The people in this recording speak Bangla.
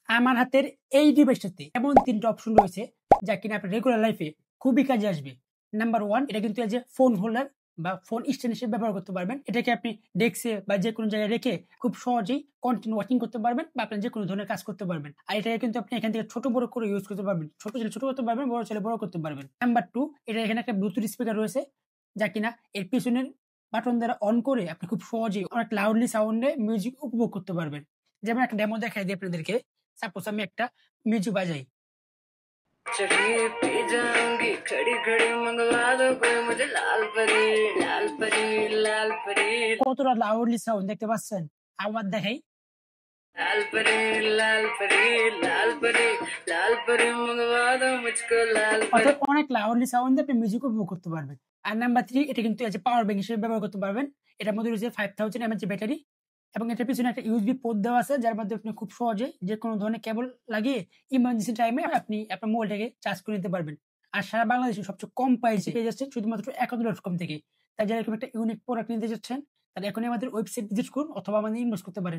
আমার হাতের এই ডিভাইসটাতে এমন ৩ টা অপশন রয়েছে যা কিনা আপনার রেগুলার লাইফে খুবই কাজে আসবে। নাম্বার 1 এটা কিন্তু এই যে ফোন হোল্ডার বা ফোন স্ট্যান্ড হিসেবে ব্যবহার করতে পারবেন। এটাকে আপনি ডেস্কে বা যেকোনো জায়গায় রেখে খুব সহজেই কন্টিনিউ ওয়ার্কিং করতে পারবেন বা আপনার যেকোনো ধরনের কাজ করতে পারবেন। আর এটাকে কিন্তু আপনি এখান থেকে ছোট বড় করে ইউজ করতে পারবেন। ছোট চাইলে ছোট করতে পারবেন, বড় চাইলে বড় করতে পারবেন। নাম্বার 2 এটা এখানে একটা ব্লুটুথ স্পিকার রয়েছে যা কিনা এর পেছনের বাটন দ্বারা অন করে আপনি খুব সহজেই অনেক লাউডলি সাউন্ডে মিউজিক উপভোগ করতে পারবেন। যেমন একটা ডেমো দেখাই দিই আপনাদেরকে। সাপোজ আমি একটা মিউজিক বাজাই। चढ़ी पी जाऊंगी खड़ी खड़ी मंगवा दो कोई मुझे लाल परी लाल परी लाल परी কতটা লাউডলি সাউন্ড দেখতে পাচ্ছেন? আবার দেখাই। लाल परी लाल परी लाल परी लाल परी मंगवा दो मुझको लाल परी অর্থাৎ অনেক লাউডলি সাউন্ডে আপনি মিউজিক উপভোগ করতে পারবেন। আর নাম্বার 3 এটা কিন্তু এই যে পাওয়ার ব্যাংক হিসেবে ব্যবহার করতে পারবেন। এটার মধ্যে রয়েছে 5000 mAh ব্যাটারি এবং এটার পিছনে একটা ইউএসবি পোর্ট দেওয়া আছে যার মাধ্যমে আপনি খুব সহজে যেকোনো ধরনের কেবল লাগিয়ে ইমার্জেন্সি টাইমে আপনি আপনার মোবাইলটাকে চার্জ করে নিতে পারবেন। আর সারা বাংলাদেশে সবচেয়ে কম প্রাইসে পেয়ে যাচ্ছেন শুধুমাত্র একাত্তর.com থেকে। তাই যারা এরকম একটা ইউনিক প্রোডাক্ট নিতে যাচ্ছেন তারা এখনই আমাদের ওয়েবসাইট ভিজিট করুন অথবা আমাদের ইনবক্স করতে পারেন।